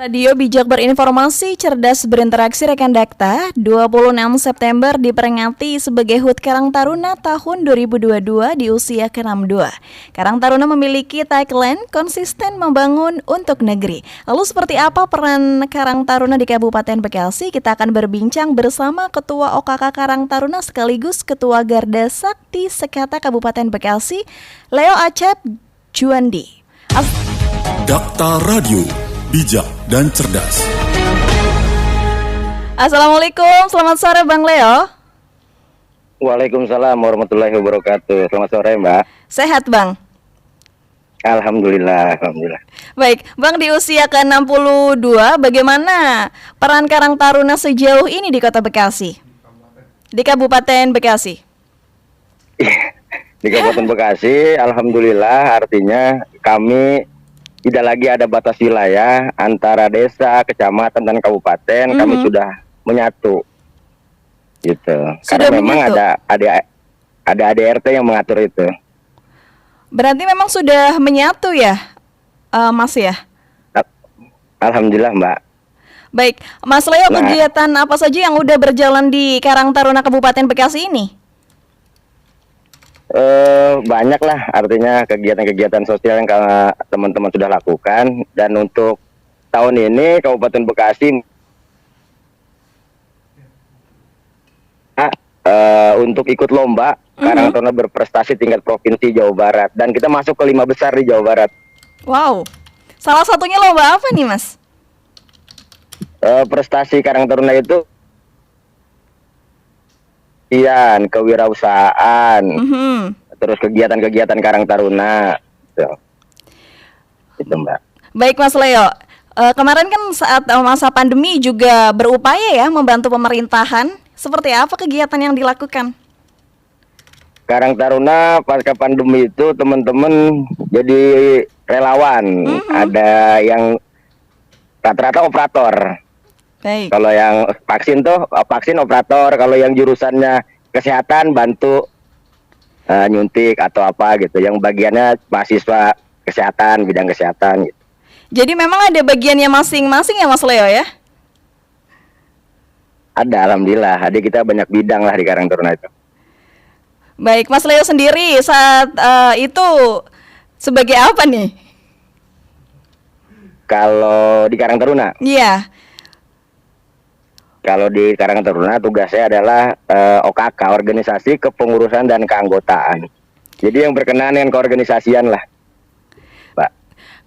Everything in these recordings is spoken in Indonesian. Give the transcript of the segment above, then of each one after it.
Radio Bijak Berinformasi, Cerdas Berinteraksi Rekan Dakta, 26 September diperingati sebagai HUT Karang Taruna tahun 2022 di usia ke-62. Karang Taruna memiliki tagline konsisten membangun untuk negeri. Lalu seperti apa peran Karang Taruna di Kabupaten Bekasi? Kita akan berbincang bersama Ketua OKK Karang Taruna sekaligus Ketua Garda Sakti Sekata Kabupaten Bekasi, Leo Acep Juandi. Dakta Radio, bijak dan cerdas. Assalamualaikum, selamat sore Bang Leo. Waalaikumsalam warahmatullahi wabarakatuh. Selamat sore Mbak. Sehat Bang? Alhamdulillah, alhamdulillah. Baik, Bang, di usia ke-62, bagaimana peran Karang Taruna sejauh ini di Kota Bekasi? Di Kabupaten Bekasi? Di Kabupaten Bekasi, alhamdulillah, artinya kami tidak lagi ada batas wilayah antara desa, kecamatan, dan kabupaten. Kami sudah menyatu, gitu. Sudah Karena memang menyatu? ada ADRT yang mengatur itu. Berarti memang sudah menyatu ya, Mas ya? Alhamdulillah Mbak. Baik, Mas Leo, Nah. kegiatan apa saja yang udah berjalan di Karang Taruna Kabupaten Bekasi ini? Banyak lah, artinya kegiatan-kegiatan sosial yang teman-teman sudah lakukan. Dan untuk tahun ini Kabupaten Bekasi untuk ikut lomba Karang Taruna berprestasi tingkat provinsi Jawa Barat, dan kita masuk ke 5 besar di Jawa Barat. Wow, salah satunya lomba apa nih Mas? Prestasi Karang Taruna itu kewirausahaan, terus kegiatan-kegiatan Karang Taruna, itu Mbak. Baik Mas Leo, kemarin kan saat masa pandemi juga berupaya ya membantu pemerintahan. Seperti apa kegiatan yang dilakukan? Karang Taruna pasca pandemi itu teman-teman jadi relawan. Ada yang rata-rata operator. Baik. Kalau yang vaksin operator. Kalau yang jurusannya kesehatan bantu nyuntik atau apa gitu. Yang bagiannya mahasiswa kesehatan, bidang kesehatan gitu. Jadi memang ada bagiannya masing-masing ya Mas Leo ya? Ada, alhamdulillah. Jadi kita banyak bidang lah di Karang Taruna itu. Baik, Mas Leo sendiri saat itu sebagai apa nih? Kalau di Karang Taruna? Iya. Kalau di Karang Taruna tugas saya adalah OKK, Organisasi Kepengurusan dan Keanggotaan. Jadi yang berkenaan dengan keorganisasian lah, Pak.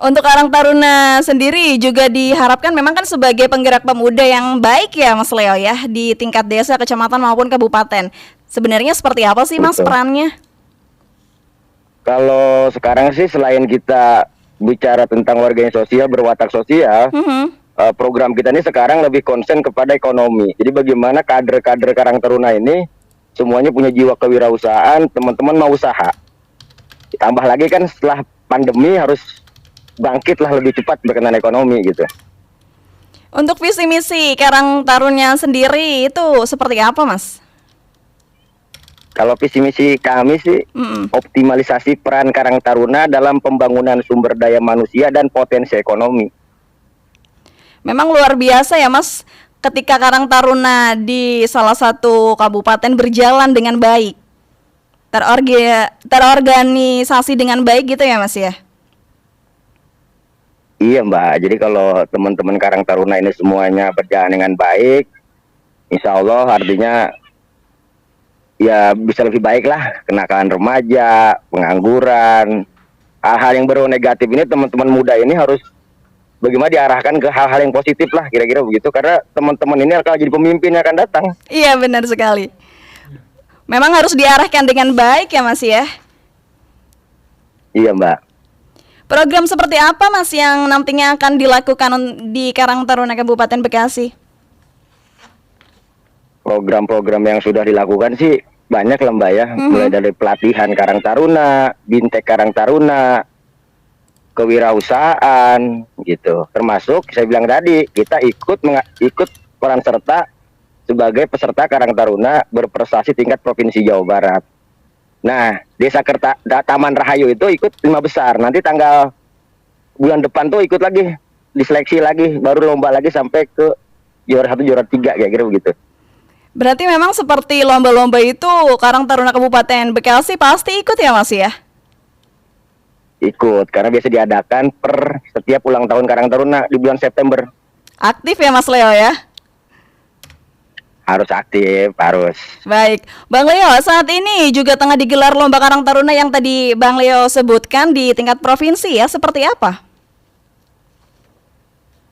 Untuk Karang Taruna sendiri juga diharapkan memang kan sebagai penggerak pemuda yang baik ya Mas Leo ya, di tingkat desa, kecamatan maupun kabupaten. Sebenarnya seperti apa sih Mas Betul. perannya? Kalau sekarang sih selain kita bicara tentang warga yang sosial, berwatak sosial, program kita ini sekarang lebih konsen kepada ekonomi. Jadi bagaimana kader-kader Karang Taruna ini semuanya punya jiwa kewirausahaan, teman-teman mau usaha. Tambah lagi kan setelah pandemi harus bangkitlah lebih cepat berkenaan ekonomi gitu. Untuk visi misi Karang Taruna sendiri itu seperti apa Mas? Kalau visi misi kami sih optimalisasi peran Karang Taruna dalam pembangunan sumber daya manusia dan potensi ekonomi. Memang luar biasa ya Mas, ketika Karang Taruna di salah satu kabupaten berjalan dengan baik, terorganisasi dengan baik gitu ya Mas ya? Iya Mbak, jadi kalau teman-teman Karang Taruna ini semuanya berjalan dengan baik, insya Allah artinya ya bisa lebih baik lah. Kenakalan remaja, pengangguran, hal-hal yang berbau negatif ini teman-teman muda ini harus bagaimana diarahkan ke hal-hal yang positif lah, kira-kira begitu. Karena teman-teman ini akan jadi pemimpin yang akan datang. Iya benar sekali. Memang harus diarahkan dengan baik ya Mas ya? Iya Mbak. Program seperti apa Mas yang nantinya akan dilakukan di Karang Taruna Kabupaten Bekasi? Program-program yang sudah dilakukan sih banyak lah Mbak ya. Mulai dari pelatihan Karang Taruna, Bintek Karang Taruna, kewirausahaan gitu. Termasuk saya bilang tadi, kita ikut peran serta sebagai peserta Karang Taruna berprestasi tingkat provinsi Jawa Barat. Nah, Desa Taman Rahayu itu ikut 5 besar. Nanti tanggal bulan depan tuh ikut lagi diseleksi lagi, baru lomba lagi sampai ke juara 1, juara 3 kayak gitu begitu. Berarti memang seperti lomba-lomba itu Karang Taruna Kabupaten Bekasi pasti ikut ya Mas ya? Ikut, karena biasa diadakan per setiap ulang tahun Karang Taruna di bulan September. Aktif ya Mas Leo ya? Harus aktif, harus. Baik, Bang Leo, saat ini juga tengah digelar Lomba Karang Taruna yang tadi Bang Leo sebutkan di tingkat provinsi ya, seperti apa?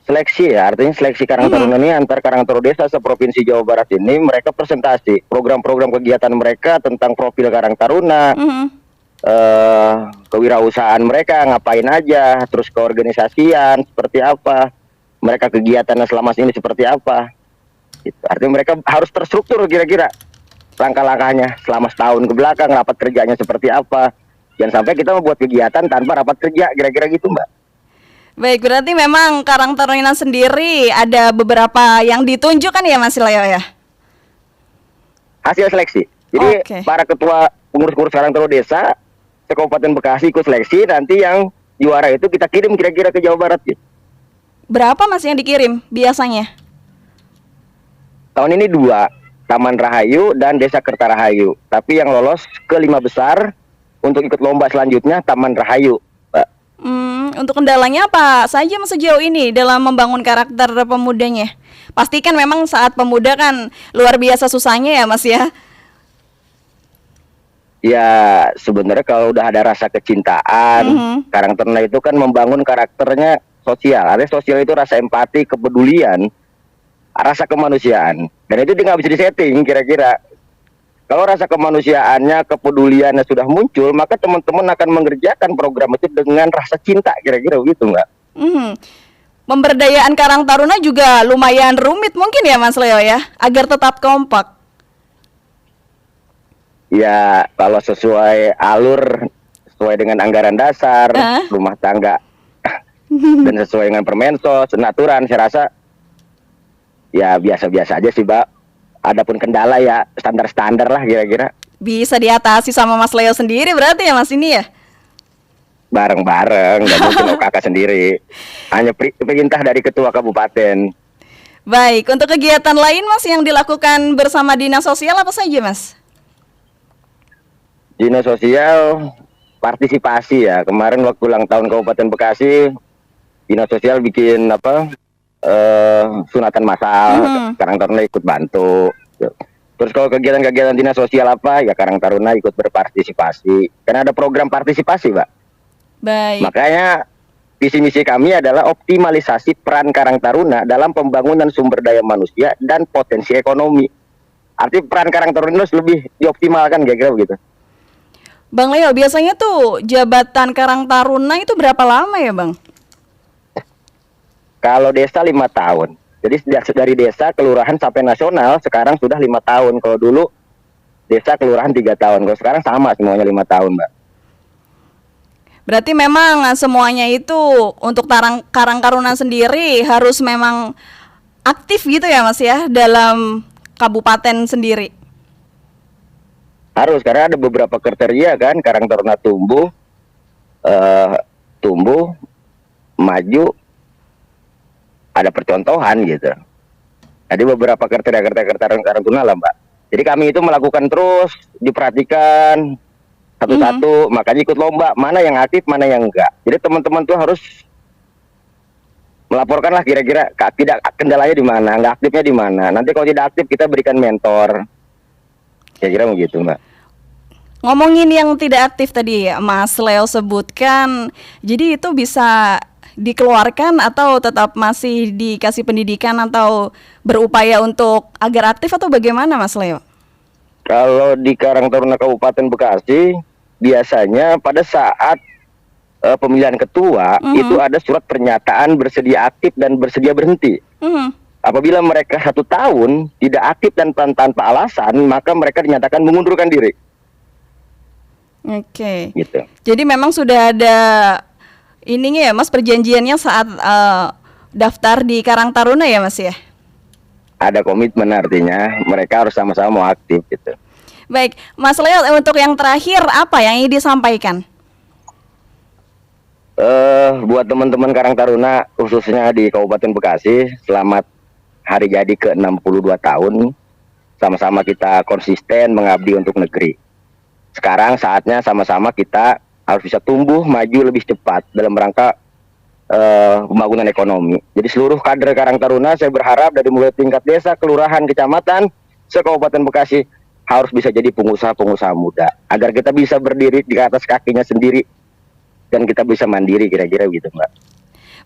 Seleksi ya, artinya seleksi Karang Taruna ini antar Karang Taruna Desa se-Provinsi Jawa Barat ini, mereka presentasi program-program kegiatan mereka tentang profil Karang Taruna, kewirausahaan mereka ngapain aja, terus keorganisasian seperti apa, mereka kegiatannya selama ini seperti apa. Gitu. Artinya mereka harus terstruktur kira-kira langkah-langkahnya selama setahun ke belakang, rapat kerjanya seperti apa. Jangan sampai kita membuat kegiatan tanpa rapat kerja, kira-kira gitu Mbak. Baik, berarti memang Karang Taruna sendiri ada beberapa yang ditunjukkan ya Mas Leo ya? Hasil seleksi. Jadi para ketua pengurus-pengurus Karang Taruna Desa se-Kabupaten Bekasi ikut seleksi, nanti yang juara itu kita kirim kira-kira ke Jawa Barat gitu. Berapa Mas yang dikirim biasanya? Tahun ini 2, Taman Rahayu dan Desa Kertarahayu. Tapi yang lolos ke 5 besar untuk ikut lomba selanjutnya Taman Rahayu. Untuk kendalanya apa saja Mas sejauh ini dalam membangun karakter pemudanya? Pastikan memang saat pemuda kan luar biasa susahnya ya Mas ya? Ya sebenarnya kalau udah ada rasa kecintaan, Karang Taruna itu kan membangun karakternya sosial. Artinya sosial itu rasa empati, kepedulian, rasa kemanusiaan. Dan itu nggak bisa disetting kira-kira. Kalau rasa kemanusiaannya, kepeduliannya sudah muncul, maka teman-teman akan mengerjakan program itu dengan rasa cinta, kira-kira begitu, Mbak. Pemberdayaan Karang Taruna juga lumayan rumit mungkin ya, Mas Leo ya, agar tetap kompak. Ya, kalau sesuai alur, sesuai dengan anggaran dasar, rumah tangga, dan sesuai dengan Permensos, aturan, saya rasa ya biasa-biasa aja sih, Mbak. Adapun kendala ya standar-standar lah kira-kira. Bisa diatasi sama Mas Leo sendiri berarti ya Mas ini ya? Bareng-bareng, nggak mungkin OKK sendiri. Hanya perintah dari ketua kabupaten. Baik, untuk kegiatan lain Mas yang dilakukan bersama Dinas Sosial apa saja Mas? Dinas Sosial partisipasi ya. Kemarin waktu ulang tahun Kabupaten Bekasi, Dinas Sosial bikin sunatan massal, Karang Taruna ikut bantu. Terus kalau kegiatan-kegiatan Dinas Sosial apa, ya Karang Taruna ikut berpartisipasi. Karena ada program partisipasi, Mbak. Baik. Makanya visi misi kami adalah optimalisasi peran Karang Taruna dalam pembangunan sumber daya manusia dan potensi ekonomi. Artinya peran Karang Taruna lebih dioptimalkan, kira-kira begitu. Bang Leo, biasanya tuh jabatan Karang Taruna itu berapa lama ya, Bang? Kalau desa 5 tahun. Jadi dari desa, kelurahan sampai nasional sekarang sudah 5 tahun. Kalau dulu desa, kelurahan 3 tahun. Kalau sekarang sama semuanya 5 tahun, Mbak. Berarti memang semuanya itu untuk Karang Taruna sendiri harus memang aktif gitu ya Mas ya dalam kabupaten sendiri? Harus, karena ada beberapa kriteria kan. Karang Taruna tumbuh, maju, ada percontohan gitu. Jadi beberapa kriteria Karang Taruna lah, Mbak. Jadi kami itu melakukan terus, diperhatikan satu-satu, makanya ikut lomba, mana yang aktif, mana yang enggak. Jadi teman-teman tuh harus melaporkan lah kira-kira tidak kendalanya di mana, enggak aktifnya di mana. Nanti kalau tidak aktif kita berikan mentor. Kira-kira begitu, Mbak. Ngomongin yang tidak aktif tadi Mas Leo sebutkan, jadi itu bisa dikeluarkan atau tetap masih dikasih pendidikan atau berupaya untuk agar aktif atau bagaimana Mas Leo? Kalau di Karang Taruna Kabupaten Bekasi biasanya pada saat pemilihan ketua itu ada surat pernyataan bersedia aktif dan bersedia berhenti. Apabila mereka 1 tahun tidak aktif dan tanpa alasan, maka mereka dinyatakan mengundurkan diri. Oke. Gitu. Jadi memang sudah ada ininya ya Mas, perjanjiannya saat daftar di Karang Taruna ya Mas ya? Ada komitmen, artinya mereka harus sama-sama mau aktif gitu. Baik, Mas Leo, untuk yang terakhir apa yang ingin disampaikan? Buat teman-teman Karang Taruna khususnya di Kabupaten Bekasi, selamat hari jadi ke-62 tahun. Sama-sama kita konsisten mengabdi untuk negeri. Sekarang saatnya sama-sama kita harus bisa tumbuh maju lebih cepat dalam rangka pembangunan ekonomi. Jadi seluruh kader Karang Taruna saya berharap dari mulai tingkat desa, kelurahan, kecamatan, se-Kabupaten Bekasi harus bisa jadi pengusaha-pengusaha muda agar kita bisa berdiri di atas kakinya sendiri dan kita bisa mandiri, kira-kira gitu, Mbak.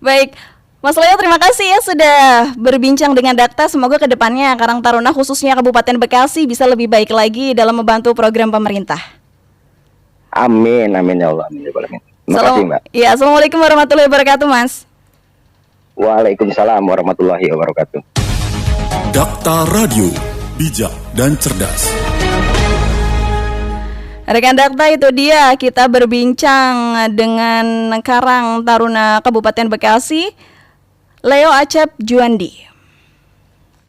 Baik, Mas Leo, terima kasih ya sudah berbincang dengan Dakta. Semoga kedepannya Karang Taruna khususnya Kabupaten Bekasi bisa lebih baik lagi dalam membantu program pemerintah. Amin, amin ya Allah, amin ya Allah. Terima kasih, Mbak. Ya, Assalamualaikum warahmatullahi wabarakatuh, Mas. Waalaikumsalam warahmatullahi wabarakatuh. Dakta Radio, bijak dan cerdas. Rekan Dakta, itu dia kita berbincang dengan Karang Taruna Kabupaten Bekasi, Leo Acep Juandi.